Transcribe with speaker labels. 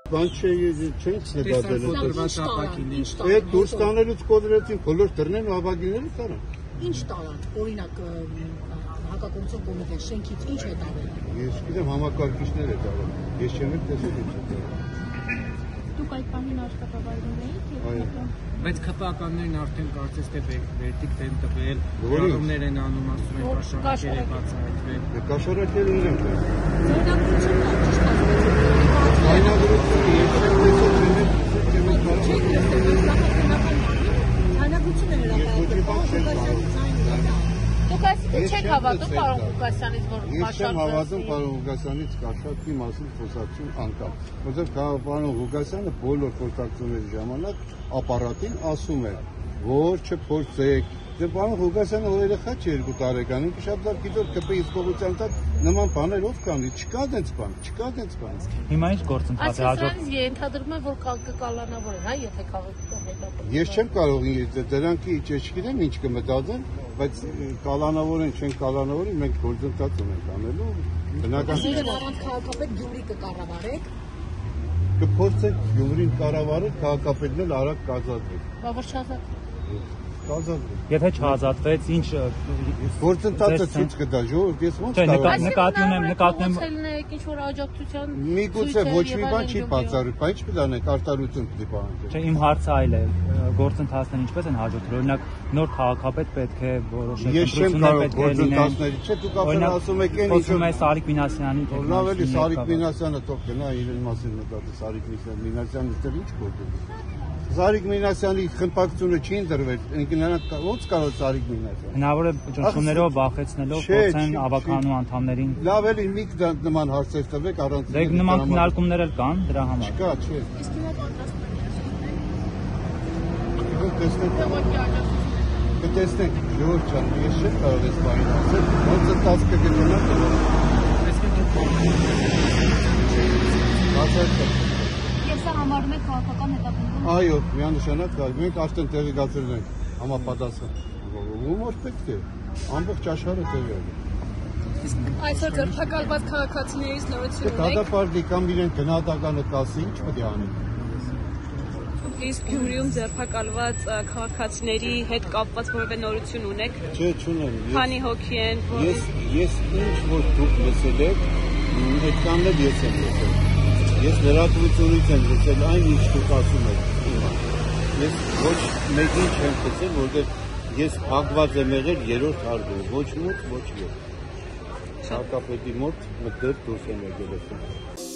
Speaker 1: Բան չենք նկատել այդ դուրս տանելուց կոտրեցին բոլոր դռներն ու ապակիները տարան։
Speaker 2: Ինչ տարան, օրինակ հակակոմություն կոմիտեն շենքից ինչ է տարել։
Speaker 1: Ես գիտեմ համակարգիչներ է տարել, ես չեմ տեսել ինչ է տարել։
Speaker 2: Դուք այդ բանին աշխատավայրում էիք։
Speaker 3: Բայց քպականներն արդեն կարծես թե վերդիկտ են տվել, որոններ են անում, ասում են կաշառակեր է բացահայտվել։
Speaker 1: Կաշառակերը իրենք են։
Speaker 2: Դուք այսինքն չեք հավատում պարոն Ղուկասյանից, որ
Speaker 1: Ես չեմ հավատում պարոն Ղուկասյանից կաշառքի մասին խոսակցություն անկամ, որովհետև պարոն Ղուկասյանը բոլոր խոսակցությունների ժամանակ ապարատին ասում է, որ չփորձեք, դե պարոն Ղուկասյանը որ երեխա չէ 2 տարեկան, ինքը շատ լավ գիտոր ԿՊ-ի իսկողության տակ նման բաներ ով կանի, չկա դենց բան։
Speaker 4: Հիմա ինչ գործընթաց է հաջող։
Speaker 2: Այսինքն ենթադրում եմ, որ կկալանավորեն, հա, եթե քաղաքական հետապնդում։
Speaker 1: Ես չեմ կարող դրանք չգիտեմ ինչ կմտածեն, բայց կալանավորեն, չեն կալանավորեն, մենք գործընթաց ունենք անելու, բնական։
Speaker 2: Առանց քաղաքապետ Գյումրի կկառավարեք։
Speaker 1: Կփորձեք Գյումրին կառավարել, քաղաքապետն էլ արագ կազատվի։
Speaker 2: Բա որ չազատվի։
Speaker 1: Կազատվի։
Speaker 4: Եթե չազատվեց, ինչ
Speaker 1: գործընթացը ցույց կտա, ժողովուրդ, ես ոնց կարող եմ։
Speaker 4: Նկատեմ
Speaker 2: ինչ որ աջակցության
Speaker 1: Միգուցե ոչ մի բան չի բացառում, բայց ինչ պիտանենք արտարություն պիտի պահանջենք։
Speaker 4: Չէ, իմ հարցը այլ է, գործընթացները ինչպես են հաջորդել, օրինակ նոր քաղաքապետ պետք է որոշել
Speaker 1: գործընթացների, չէ, դուք ասում եք այն ինչ
Speaker 4: խոսում է Սարիկ Մինասյանի
Speaker 1: լավ էլի Սարիկ Մինասյանը թող գնա իրեն մասին մտածի Սարիկ Մինասյանը այստեղ ինչ գործում։ Սարիկ Մինասյանի խմբակցությունը չի ընտրվել, նրանք ո՞նց կարող Սարիկ Մինասյանը։
Speaker 4: Հնարավոր է ճնշումներով բախեցնելով փորձեն ավականու անդամներին։
Speaker 1: Լավ էլի մի նման հարցեր տվեք առանց։
Speaker 4: Դե նման քննարկումներ էլ կան դրա համար։
Speaker 1: Չկա, չէ։
Speaker 2: Իսկ հիմա
Speaker 1: Կտեսնենք, ժողովուրդ ջան, ես չեմ կարող այս բանին ասել, ոնց է 10 կգնա
Speaker 2: Եվ սա համարում եք քաղաքական հետապնդում։
Speaker 1: Այո, միանշանակ մենք արդեն տեղեկացրել ենք համապատասխան։ Ում որ պետք է, ամբողջ աշխարհը տեղի է։
Speaker 5: Այսօր ձերբակալված քաղաքացիներից նորություն ունեք։
Speaker 1: Դատապարտի կամ իրեն գնահատականը կասի, ինչ պետք է անի։
Speaker 5: Իսկ Գյումրիում ձերբակալված քաղաքացիների հետ կապված որևէ նորություն ունեք։
Speaker 1: Չէ, չունեմ։
Speaker 5: Քանի հոգի են։
Speaker 1: Ես ինչ որ դուք լսել եք, այդքանն էլ ես եմ լսել։ Ես լրատվությունից եմ լսել այն ինչ դուք ասում եք հիմա։ Ես ոչ մեկին չեմ տեսել, որովհետև ես փակված եմ եղել 3-րդ հարկում, ոչ մոտ, ոչ յոթ։ Քաղաքապետի մոտ մտել դուրս եմ եկել։